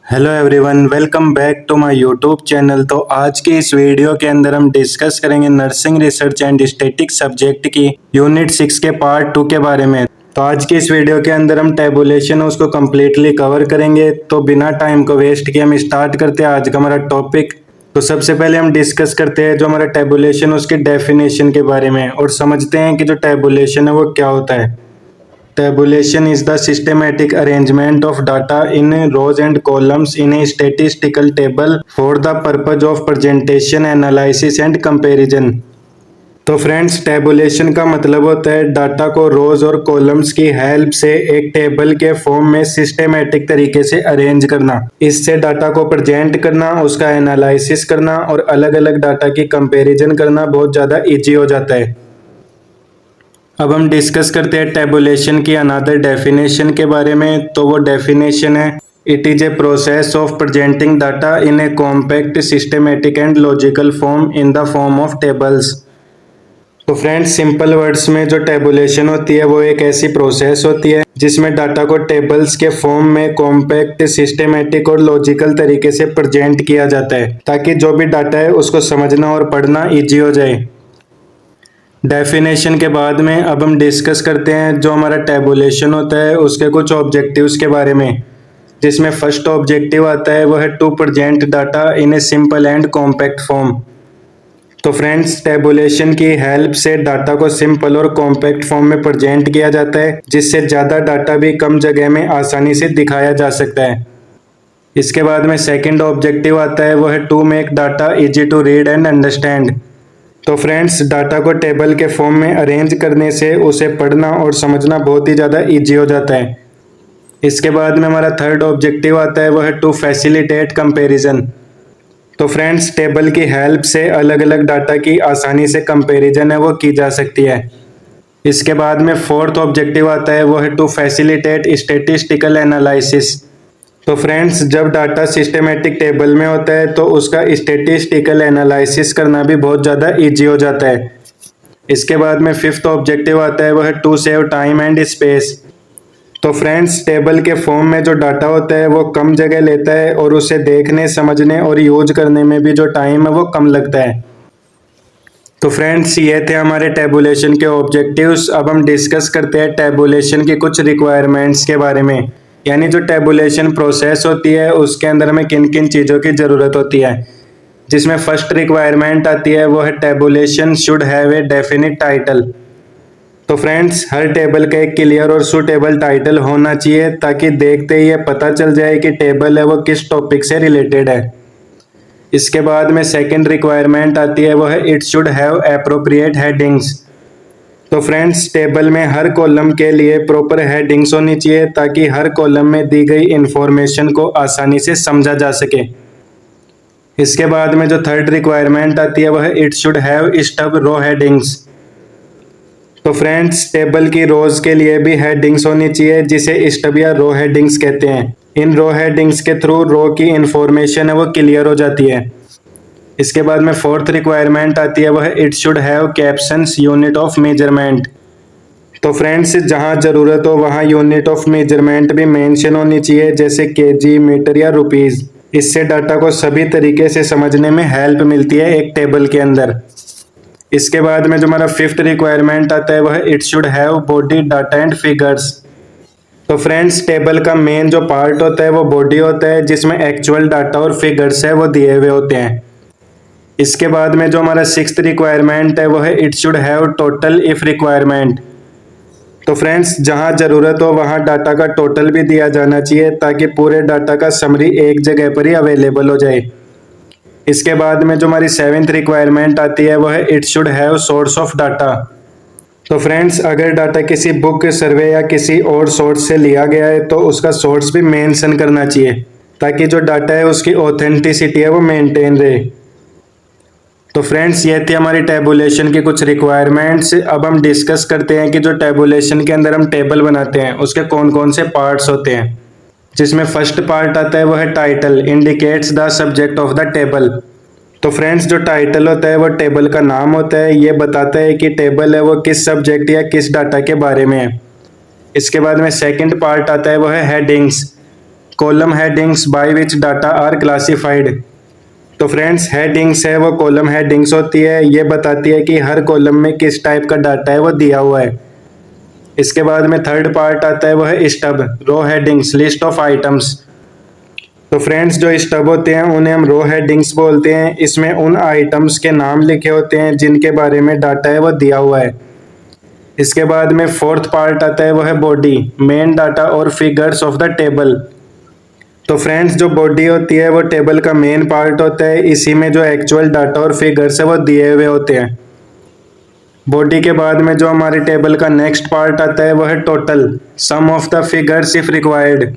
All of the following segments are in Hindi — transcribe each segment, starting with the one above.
Hello everyone, welcome back to my YouTube channel. तो आज की इस वीडियो के अंदर हम डिस्कस करेंगे nursing research and statics subject की यूनिट 6 के पार्ट 2 के बारे में। तो आज की इस वीडियो के अंदर हम टेबुलेशन उसको कम्प्लीटली कवर करेंगे। तो बिना टाइम को वेस्ट किए हम स्टार्ट करते हैं आज का हमारा टॉपिक। तो सबसे पहले हम डिस्कस करते हैं जो हमारा टेबुलेशन उसकी डेफिनेशन के बारे में और समझते हैं कि जो टेबुलेशन है वो क्या होता है। Tabulation is the systematic arrangement of data in rows and columns in a statistical table for the purpose of presentation, analysis and comparison। तो फ्रेंड्स, टेबुलेशन का मतलब होता है डाटा को रोज और कॉलम्स की हेल्प से एक टेबल के फॉर्म में सिस्टेमेटिक तरीके से अरेंज करना, इससे डाटा को प्रेजेंट करना, उसका एनालिसिस करना और अलग अलग डाटा की कंपैरिजन करना बहुत ज़्यादा इजी हो जाता है। अब हम डिस्कस करते हैं टेबुलेशन की अनदर डेफिनेशन के बारे में। तो वो डेफिनेशन है, it is a process of presenting data in A compact systematic and logical form in the form of tables. तो फ्रेंड्स, सिंपल वर्ड्स में जो टेबुलेशन होती है वो एक ऐसी प्रोसेस होती है जिसमें डाटा को टेबल्स के फॉर्म में कॉम्पैक्ट, सिस्टमेटिक और लॉजिकल तरीके से प्रेजेंट किया जाता है ताकि जो भी डाटा है उसको समझना और पढ़ना इजी हो जाए। डेफिनेशन के बाद में अब हम डिस्कस करते हैं जो हमारा टेबुलेशन होता है उसके कुछ ऑब्जेक्टिव्स के बारे में, जिसमें फर्स्ट ऑब्जेक्टिव आता है वो है to present data in a simple and compact form. तो फ्रेंड्स, टेबुलेशन की हेल्प से डाटा को सिंपल और कॉम्पैक्ट फॉर्म में प्रेजेंट किया जाता है जिससे ज़्यादा डाटा भी कम जगह में आसानी से दिखाया जा सकता है। इसके बाद में सेकेंड ऑब्जेक्टिव आता है वो है to make data easy to read and understand. तो फ्रेंड्स, डाटा को टेबल के फॉर्म में अरेंज करने से उसे पढ़ना और समझना बहुत ही ज़्यादा इजी हो जाता है। इसके बाद में हमारा थर्ड ऑब्जेक्टिव आता है वो है टू फैसिलिटेट कंपैरिजन। तो फ्रेंड्स, टेबल की हेल्प से अलग अलग डाटा की आसानी से कंपैरिजन है वो की जा सकती है। इसके बाद में फोर्थ ऑब्जेक्टिव आता है वो है टू फैसिलिटेट स्टैटिस्टिकल एनालिसिस। तो फ्रेंड्स, जब डाटा सिस्टमेटिक टेबल में होता है तो उसका स्टैटिस्टिकल एनालिसिस करना भी बहुत ज़्यादा इजी हो जाता है। इसके बाद में फिफ्थ ऑब्जेक्टिव आता है वो है to save time and space. तो फ्रेंड्स, टेबल के फॉर्म में जो डाटा होता है वो कम जगह लेता है और उसे देखने, समझने और यूज करने में भी जो टाइम है वो कम लगता है। तो फ्रेंड्स, ये थे हमारे टेबुलेशन के ऑब्जेक्टिव्स। अब हम डिस्कस करते हैं टेबुलेशन की कुछ रिक्वायरमेंट्स के बारे में, यानी जो टेबुलेशन प्रोसेस होती है उसके अंदर हमें किन किन चीज़ों की ज़रूरत होती है। जिसमें फर्स्ट रिक्वायरमेंट आती है वो है tabulation should have a definite title. तो फ्रेंड्स, हर टेबल का एक क्लियर और सूटेबल टाइटल होना चाहिए ताकि देखते ही ये पता चल जाए कि टेबल है वो किस टॉपिक से रिलेटेड है। इसके बाद में सेकेंड रिक्वायरमेंट आती है वो है it should have appropriate headings. तो फ्रेंड्स, टेबल में हर कॉलम के लिए प्रॉपर हेडिंग्स होनी चाहिए ताकि हर कॉलम में दी गई इंफॉर्मेशन को आसानी से समझा जा सके। इसके बाद में जो थर्ड रिक्वायरमेंट आती है वह है it should have stub row headings. तो फ्रेंड्स, टेबल की रोज के लिए भी हेडिंग्स होनी चाहिए जिसे स्टब या रो हेडिंग्स कहते हैं। इन रो हेडिंग्स के थ्रू रो की इंफॉर्मेशन है वो क्लियर हो जाती है। इसके बाद में फोर्थ रिक्वायरमेंट आती है वह it should have captions unit of measurement. तो फ्रेंड्स, जहां ज़रूरत हो वहां यूनिट ऑफ मेजरमेंट भी मेंशन होनी चाहिए, जैसे केजी, मीटर या रुपीज़। इससे डाटा को सभी तरीके से समझने में हेल्प मिलती है एक टेबल के अंदर। इसके बाद में जो हमारा फिफ्थ रिक्वायरमेंट आता है वह it should have body, data and figures. तो फ्रेंड्स, टेबल का मेन जो पार्ट होता है वो बॉडी होता है जिसमें एक्चुअल डाटा और फिगर्स है वो दिए हुए होते हैं। इसके बाद में जो हमारा सिक्स्थ रिक्वायरमेंट है वो है it should have total if requirement. तो फ्रेंड्स, जहां ज़रूरत हो वहां डाटा का टोटल भी दिया जाना चाहिए ताकि पूरे डाटा का समरी एक जगह पर ही अवेलेबल हो जाए। इसके बाद में जो हमारी सेवेंथ रिक्वायरमेंट आती है वो है it should have source of data. तो फ्रेंड्स, अगर डाटा किसी बुक, सर्वे या किसी और सोर्स से लिया गया है तो उसका सोर्स भी मेंशन करना चाहिए ताकि जो डाटा है उसकी ऑथेंटिसिटी है वो मेंटेन रहे। तो फ्रेंड्स, ये थी हमारी टेबुलेशन की कुछ रिक्वायरमेंट्स। अब हम डिस्कस करते हैं कि जो टेबुलेशन के अंदर हम टेबल बनाते हैं उसके कौन कौन से पार्ट्स होते हैं। जिसमें फर्स्ट पार्ट आता है वो है title, indicates the subject of the table. तो फ्रेंड्स, जो टाइटल होता है वो टेबल का नाम होता है, ये बताता है कि टेबल है वो किस सब्जेक्ट या किस डाटा के बारे में है। इसके बाद में सेकंड पार्ट आता है वो है headings. Column headings by which data are classified. तो फ्रेंड्स हेडिंग्स है वो कॉलम हेडिंग्स होती है, ये बताती है कि हर कॉलम में किस टाइप का डाटा है वो दिया हुआ है। इसके बाद में थर्ड पार्ट आता है वो है stub, row headings, list of items. तो फ्रेंड्स जो स्टब होते हैं उन्हें हम रो हेडिंग्स बोलते हैं। इसमें उन आइटम्स के नाम लिखे होते हैं जिनके बारे में डाटा है वो दिया हुआ है। इसके बाद में फोर्थ पार्ट आता है वो है बॉडी, मेन डाटा और फिगर्स ऑफ द टेबल। तो फ्रेंड्स जो बॉडी होती है वो टेबल का मेन पार्ट होता है, इसी में जो एक्चुअल डाटा और फिगर्स है वो दिए हुए होते हैं। बॉडी के बाद में जो हमारे टेबल का नेक्स्ट पार्ट आता है वो है total, sum of the figures if required.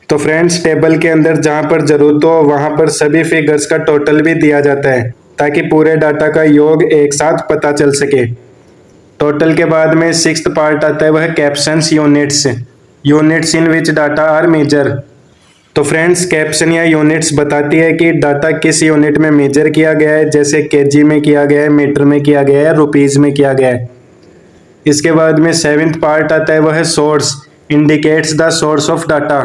तो फ्रेंड्स टेबल के अंदर जहाँ पर जरूरत हो वहाँ पर सभी फिगर्स का टोटल भी दिया जाता है ताकि पूरे डाटा का योग एक साथ पता चल सके। टोटल के बाद में सिक्स्थ पार्ट आता है वह captions, units, units in which data are measure. तो फ्रेंड्स कैप्शन या यूनिट्स बताती है कि डाटा किस यूनिट में मेजर किया गया है, जैसे केजी में किया गया है, मीटर में किया गया है, रुपीज में किया गया है। इसके बाद में सेवेंथ पार्ट आता है वह है source, indicates the source of data.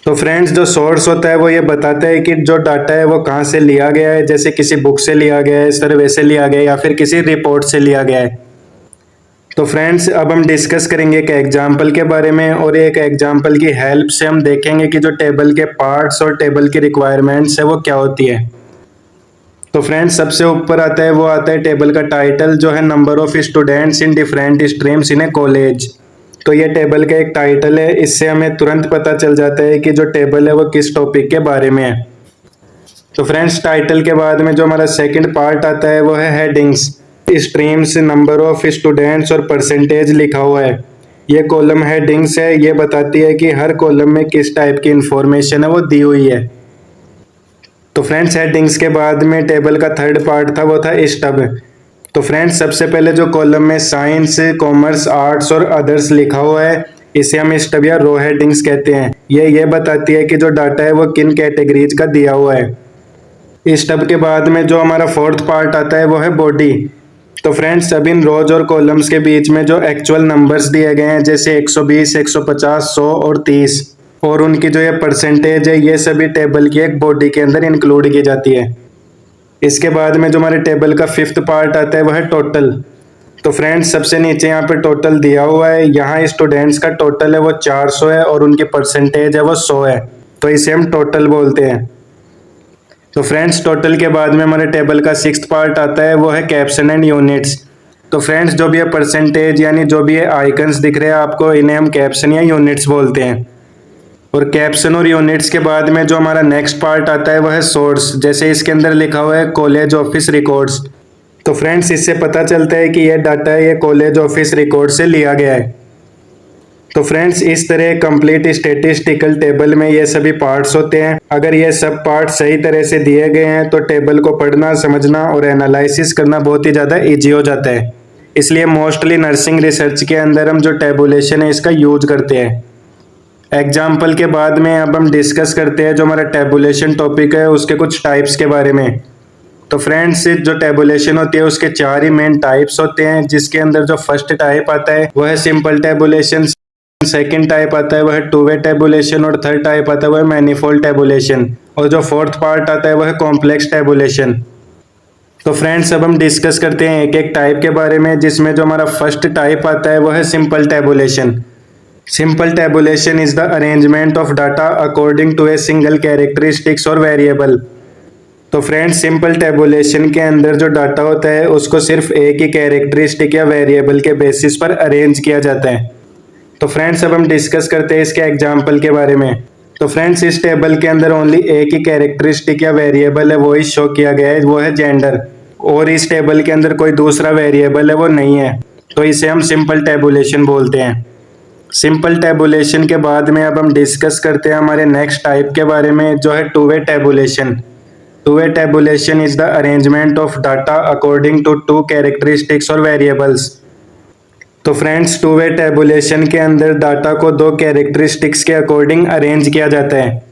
तो फ्रेंड्स जो सोर्स होता है वो ये बताता है कि जो डाटा है वो कहाँ से लिया गया है, जैसे किसी बुक से लिया गया है, सर्वे से लिया गया है या फिर किसी रिपोर्ट से लिया गया है। तो फ्रेंड्स अब हम डिस्कस करेंगे एक एग्जाम्पल के बारे में, और एक एग्जाम्पल की हेल्प से हम देखेंगे कि जो टेबल के पार्ट्स और टेबल की रिक्वायरमेंट्स है वो क्या होती है। तो फ्रेंड्स सबसे ऊपर आता है वो आता है टेबल का टाइटल, जो है number of students in different streams in A college. तो ये टेबल का एक टाइटल है, इससे हमें तुरंत पता चल जाता है कि जो टेबल है वो किस टॉपिक के बारे में है। तो फ्रेंड्स टाइटल के बाद में जो हमारा सेकंड पार्ट आता है वो है headings, streams, number of students और परसेंटेज लिखा हुआ है। ये कॉलम हेडिंग्स है, ये बताती है कि हर कॉलम में किस टाइप की इंफॉर्मेशन है वो दी हुई है। तो फ्रेंड्स हेडिंग्स के बाद में टेबल का थर्ड पार्ट था वो था स्टब। तो फ्रेंड्स सबसे पहले जो कॉलम में साइंस, कॉमर्स, आर्ट्स और अदर्स लिखा हुआ है इसे हम स्टब या रो हेडिंग्स कहते हैं। ये बताती है कि जो डाटा है वो किन कैटेगरीज का दिया हुआ है। स्टब के बाद में जो हमारा फोर्थ पार्ट आता है वो है बॉडी। तो फ्रेंड्स अब इन रोज और कॉलम्स के बीच में जो एक्चुअल नंबर्स दिए गए हैं जैसे 120, 150, 100 और 30, और उनकी जो ये परसेंटेज है ये सभी टेबल की एक बॉडी के अंदर इंक्लूड की जाती है। इसके बाद में जो हमारे टेबल का फिफ्थ पार्ट आता है वह है टोटल। तो फ्रेंड्स सबसे नीचे यहाँ पे टोटल दिया हुआ है, यहाँ स्टूडेंट्स का टोटल है वो 400 है और उनकी परसेंटेज है वो 100 है, तो इसे हम टोटल बोलते हैं। तो फ्रेंड्स टोटल के बाद में हमारे टेबल का सिक्स्थ पार्ट आता है वो है कैप्शन एंड यूनिट्स। तो फ्रेंड्स जो भी ये परसेंटेज यानी जो भी ये आइकन्स दिख रहे हैं आपको, इन्हें हम कैप्शन या यूनिट्स बोलते हैं। और कैप्शन और यूनिट्स के बाद में जो हमारा नेक्स्ट पार्ट आता है वह है सोर्स, जैसे इसके अंदर लिखा हुआ है कॉलेज ऑफिस रिकॉर्ड्स। तो फ्रेंड्स इससे पता चलता है कि यह डाटा ये कॉलेज ऑफिस रिकॉर्ड से लिया गया है। तो फ्रेंड्स इस तरह कंप्लीट स्टैटिस्टिकल टेबल में ये सभी पार्ट्स होते हैं। अगर ये सब पार्ट सही तरह से दिए गए हैं तो टेबल को पढ़ना, समझना और एनालिसिस करना बहुत ही ज़्यादा इजी हो जाता है। इसलिए मोस्टली नर्सिंग रिसर्च के अंदर हम जो टेबुलेशन है इसका यूज करते हैं। एग्जाम्पल के बाद में अब हम डिस्कस करते हैं जो हमारा टेबुलेशन टॉपिक है उसके कुछ टाइप्स के बारे में। तो फ्रेंड्स जो टेबुलेशन होती है उसके 4 ही मेन टाइप्स होते हैं, जिसके अंदर जो फर्स्ट टाइप आता है वह है सिंपल टेबुलेशन, सेकंड टाइप आता है वह टू वे टेबुलेशन और थर्ड टाइप आता है वह मैनिफोल्ड टेबुलेशन, और जो फोर्थ पार्ट आता है वह कॉम्प्लेक्स टेबुलेशन। तो फ्रेंड्स अब हम डिस्कस करते हैं एक एक टाइप के बारे में, जिसमें जो हमारा फर्स्ट टाइप आता है वह है simple tabulation. Simple tabulation is the arrangement of data according to a single characteristics और वेरिएबल। तो फ्रेंड्स सिंपल टेबुलेशन के अंदर जो डाटा होता है उसको सिर्फ एक ही कैरेक्टरिस्टिक या वेरिएबल के बेसिस पर अरेंज किया जाता है। तो फ्रेंड्स अब हम डिस्कस करते हैं इसके एग्जाम्पल के बारे में। तो फ्रेंड्स इस टेबल के अंदर ओनली एक ही कैरेक्टरिस्टिक या वेरिएबल है वो ही शो किया गया है, वो है जेंडर, और इस टेबल के अंदर कोई दूसरा वेरिएबल है वो नहीं है, तो इसे हम सिंपल टेबुलेशन बोलते हैं। सिंपल टेबुलेशन के बाद में अब हम डिस्कस करते हैं हमारे नेक्स्ट टाइप के बारे में, जो है two way tabulation. Two way tabulation is the arrangement of data according to two characteristics और वेरिएबल्स। तो फ्रेंड्स टू वे टेबुलेशन के अंदर डाटा को दो कैरेक्टरिस्टिक्स के अकॉर्डिंग अरेंज किया जाता है।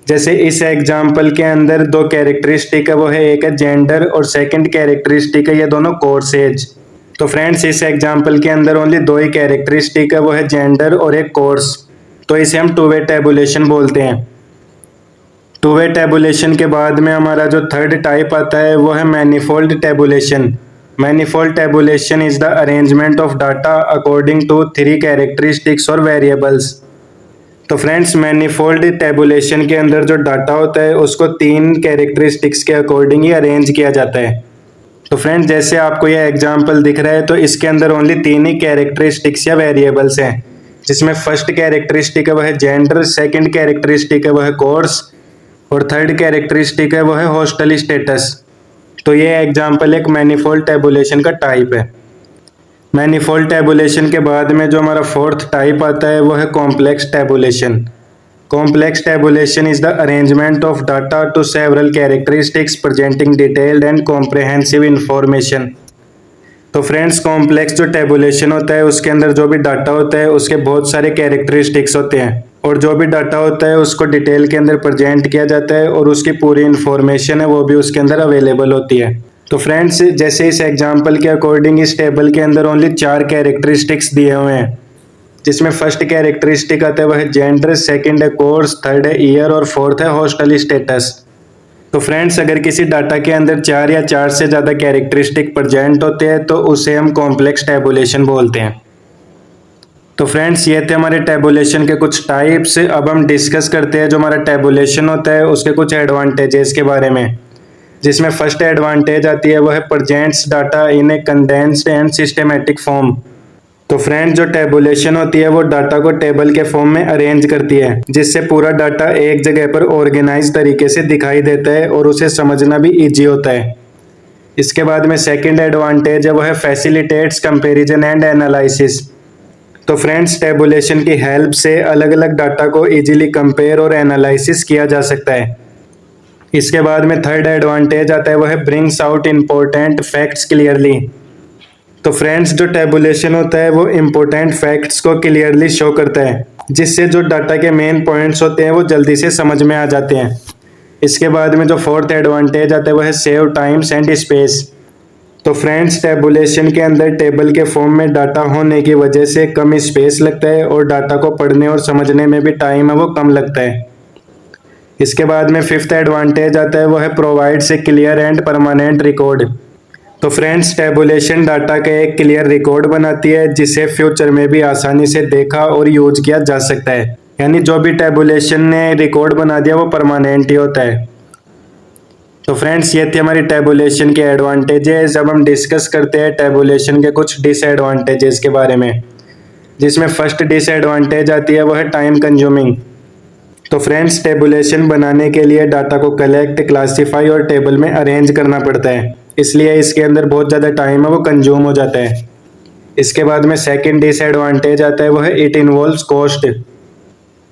जैसे इस एग्जाम्पल के अंदर दो कैरेक्टरिस्टिक है वो है, एक है जेंडर और सेकंड कैरेक्टरिस्टिक है ये दोनों कोर्स एज। तो फ्रेंड्स इस एग्जाम्पल के अंदर ओनली दो ही कैरेक्टरिस्टिक है वो है जेंडर और एक कोर्स। तो इसे हम टू वे टैबुलेशन बोलते हैं। टू वे टैबुलेशन के बाद में हमारा जो थर्ड टाइप आता है वो है manifold tabulation. Manifold tabulation is the arrangement of data according to three characteristics और वेरिएबल्स। तो फ्रेंड्स, मैनिफोल्ड टैबुलेशन के अंदर जो डाटा होता है उसको तीन कैरेक्टरिस्टिक्स के अकॉर्डिंग ही अरेंज किया जाता है। तो फ्रेंड्स, जैसे आपको यह एग्जांपल दिख रहा है तो इसके अंदर ओनली तीन ही कैरेक्टरिस्टिक्स या वेरिएबल्स हैं, जिसमें फर्स्ट कैरेक्टरिस्टिक है वह है जेंडर, सेकंड कैरेक्टरिस्टिक है वह है कोर्स और थर्ड कैरेक्टरिस्टिक है वह है हॉस्टल स्टेटस। तो ये एग्जांपल एक मैनिफोल्ड टैबुलेशन का टाइप है। मैनिफोल्ड टैबुलेशन के बाद में जो हमारा फोर्थ टाइप आता है वो है complex tabulation. Complex tabulation is the arrangement of data to several characteristics presenting detailed and comprehensive information. तो फ्रेंड्स, कॉम्प्लेक्स जो टैबुलेशन होता है उसके अंदर जो भी डाटा होता है उसके बहुत सारे कैरेक्टरिस्टिक्स होते हैं और जो भी डाटा होता है उसको डिटेल के अंदर प्रेजेंट किया जाता है और उसकी पूरी इंफॉर्मेशन है वो भी उसके अंदर अवेलेबल होती है। तो फ्रेंड्स, जैसे इस एग्जांपल के अकॉर्डिंग इस टेबल के अंदर ओनली 4 कैरेक्टरिस्टिक्स दिए हुए हैं, जिसमें फर्स्ट कैरेक्टरिस्टिक आता है वह है जेंडर, सेकंड है कोर्स, थर्ड है ईयर और फोर्थ है हॉस्टल स्टेटस। तो फ्रेंड्स, अगर किसी डाटा के अंदर 4 या 4 से ज़्यादा कैरेक्टरिस्टिक प्रेजेंट होते हैं तो उसे हम कॉम्प्लेक्स टैबुलेशन बोलते हैं। तो फ्रेंड्स, ये थे हमारे टैबुलेशन के कुछ टाइप्स। अब हम डिस्कस करते हैं जो हमारा टैबुलेशन होता है उसके कुछ एडवांटेजेस के बारे में, जिसमें फर्स्ट एडवांटेज आती है वह है presents data in a condensed and systematic form. तो फ्रेंड, जो टैबुलेशन होती है वो डाटा को टेबल के फॉर्म में अरेंज करती है, जिससे पूरा डाटा एक जगह पर ऑर्गेनाइज तरीके से दिखाई देता है और उसे समझना भी इजी होता है। इसके बाद में सेकंड एडवांटेज है वह है फैसिलिटेट्स कंपैरिजन एंड एनालिसिस। तो फ्रेंड्स, टैबुलेशन की हेल्प से अलग अलग डाटा को इजीली कंपेयर और एनालिसिस किया जा सकता है। इसके बाद में थर्ड एडवांटेज आता है वह है brings out important facts clearly. तो फ्रेंड्स, जो टैबुलेशन होता है वो इम्पोर्टेंट फैक्ट्स को क्लियरली शो करता है, जिससे जो डाटा के मेन पॉइंट्स होते हैं वो जल्दी से समझ में आ जाते हैं। इसके बाद में जो फोर्थ एडवांटेज आता है वह है सेव टाइम्स एंड स्पेस। तो फ्रेंड्स, टैबुलेशन के अंदर टेबल के फॉर्म में डाटा होने की वजह से कम स्पेस लगता है और डाटा को पढ़ने और समझने में भी टाइम है वो कम लगता है। इसके बाद में फिफ्थ एडवांटेज आता है वो है provides a clear and permanent record. तो फ्रेंड्स, टैबुलेशन डाटा का एक क्लियर रिकॉर्ड बनाती है जिसे फ्यूचर में भी आसानी से देखा और यूज किया जा सकता है। यानी जो भी टैबुलेशन ने रिकॉर्ड बना दिया वो परमानेंट ही होता है। तो फ्रेंड्स, ये थी हमारी टैबुलेशन के एडवांटेजेस। अब हम डिस्कस करते हैं टैबुलेशन के कुछ डिसएडवांटेजेस के बारे में, जिसमें फर्स्ट डिसएडवांटेज आती है वो है टाइम कंज्यूमिंग। तो फ्रेंड्स, टैबुलेशन बनाने के लिए डाटा को कलेक्ट, क्लासीफाई और टेबल में अरेंज करना पड़ता है, इसलिए इसके अंदर बहुत ज़्यादा टाइम है वो कंज्यूम हो जाता है। इसके बाद में सेकंड डिसएडवांटेज आता है वो है इट इन्वॉल्व्स कॉस्ट।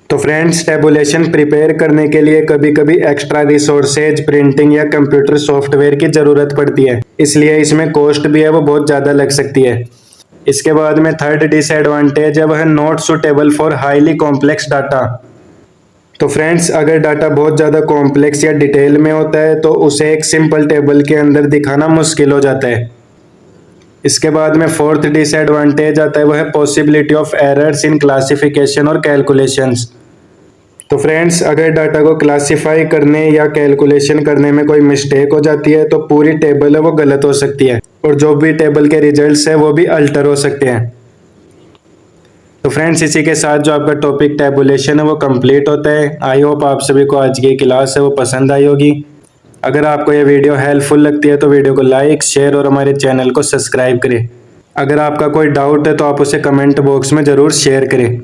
तो फ्रेंड्स, टैबुलेशन प्रिपेयर करने के लिए कभी कभी एक्स्ट्रा रिसोर्सेज, प्रिंटिंग या कंप्यूटर सॉफ्टवेयर की ज़रूरत पड़ती है, इसलिए इसमें कॉस्ट भी है वो बहुत ज़्यादा लग सकती है। इसके बाद में थर्ड डिसएडवांटेज है वह है not suitable for highly complex data. तो फ्रेंड्स, अगर डाटा बहुत ज़्यादा कॉम्प्लेक्स या डिटेल में होता है तो उसे एक सिंपल टेबल के अंदर दिखाना मुश्किल हो जाता है। इसके बाद में फोर्थ डिसएडवांटेज आता है वह है possibility of errors in classification और कैलकुलेशंस। तो फ्रेंड्स, अगर डाटा को क्लासिफाई करने या कैलकुलेशन करने में कोई मिस्टेक हो जाती है तो पूरी टेबल है वो गलत हो सकती है और जो भी टेबल के रिजल्ट्स है वो भी अल्टर हो सकते हैं। तो फ्रेंड्स, इसी के साथ जो आपका टॉपिक टैबुलेशन है वो कंप्लीट होता है। आई होप आप सभी को आज की क्लास है वो पसंद आई होगी। अगर आपको ये वीडियो हेल्पफुल लगती है तो वीडियो को लाइक, शेयर और हमारे चैनल को सब्सक्राइब करें। अगर आपका कोई डाउट है तो आप उसे कमेंट बॉक्स में ज़रूर शेयर करें।